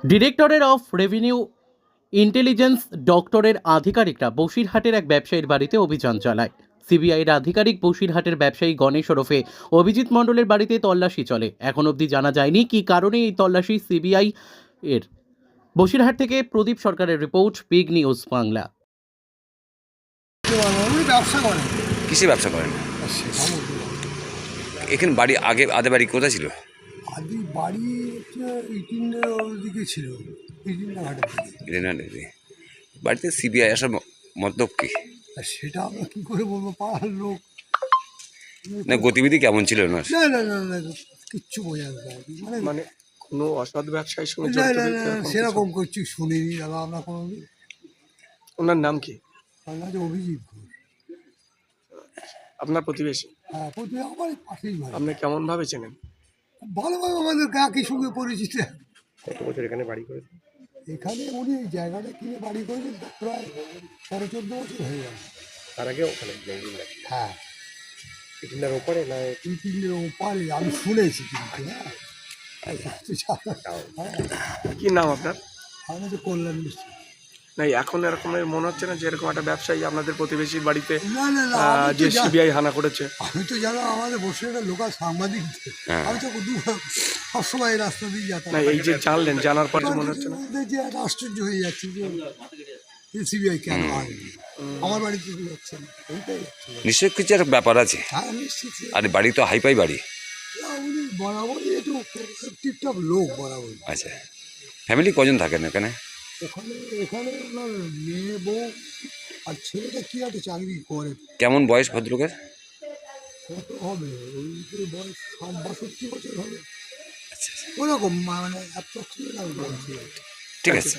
Directorate of revenue intelligence ডক্টরের আধিকারিকরা বসিরহাটের এক ব্যবসায়ীর বাড়িতে অভিযান চালায়। সিবিআইয়ের আধিকারিক বসিরহাটের ব্যবসায়ী গণেশ ওরফে অভিজিৎ মণ্ডলের বাড়িতে তল্লাশি চলে। এখন অবধি জানা যায়নি কী কারণে এই তল্লাশি সিবিআই এর। বসিরহাট থেকে প্রদীপ সরকারের রিপোর্ট, বিগ নিউজ বাংলা। উনি ব্যবসা করেন। কিসে ব্যবসা করেন? সেটা বলতে পারবো না। এখানে বাড়ি আগে আদে বাড়ি কোথায় ছিল? আদি বাড়ি হচ্ছে ইটিনের ওদিকে ছিল, ইটিনটা ঘাটের দিকে। রেনাডে বাড়িতে সিবিআই আসার মতলব কি? আর সেটা আমরা কী করে বলবো, পাড়ার লোক। না গতিবিধি কেমন ছিল না? না না না না, কিচ্ছু বোঝা যায় না। মানে কোনো অসৎ ব্যবসায়ীর সঙ্গে না জড়িত না রয়েছে না, এরকম সেরকম কিছু? করছি শুনিনি দাদা আমরা কোনো। ওনার নাম কি? আমার কাছে অভিজিৎ ঘোষ। আপনার প্রতিবেশী? হ্যাঁ, প্রতি আমার পাশেই ভাই। আপনি কেমন ভাবে চেনেন? ভালোভাবে আমাদের একই সঙ্গে পরিচিত। কত বছর এখানে বাড়ি করেছেন? এখানে উনি এই জায়গাটা কিনে বাড়ি করেছেন প্রায় 13-14 বছর হয়ে গেল। তার আগে ওখানে হ্যাঁ, ইটিনার ওপরে না? ইটিনের ওপারে আমি শুনেছি কিন্তু। হ্যাঁ, কি নাম আপনার? আমি তো কল্যাণ মিস্ত্রি। না এখন এরকম মনে হচ্ছে না যে এরকম একটা ব্যবসায়ী আপনাদের প্রতিবেশীর বাড়িতে না না না, আমি যে তো সিবিআই হানা করেছে? আমি তো জানো আমাদের বসে একটা লোকাল সাংবাদিক। আমি তো সবসময় এই রাস্তা দিয়ে না যাতায়াত এই যে জানলেন, জানার পরে মনে হচ্ছে না যে একটা আশ্চর্য হয়ে যাচ্ছে যে সিবিআই কেন আসবে আমার বাড়িতে যাচ্ছে না, এইটাই যাচ্ছে। নিশ্চয়ই কিছু একটা ব্যাপার আছে। হ্যাঁ নিশ্চিত। আর বাড়ি তো হাইপাই বাড়ি। উনি বরাবরই একটু টিপটপ লোক বরাবর। আচ্ছা, ফ্যামিলি কজন থাকেন এখানে? ওখানে এখানে ওনার মেয়ে বউ আর ছেলেটা কি একটা চাকরি করে। কেমন বয়স ভদ্রলোকের? কত হবে, ওই যে বয়স 60-62 বছর হবে আচ্ছা, ওরকম, মানে অ্যাপ্রক্সিমেট আমি বলছি। ঠিক আছে।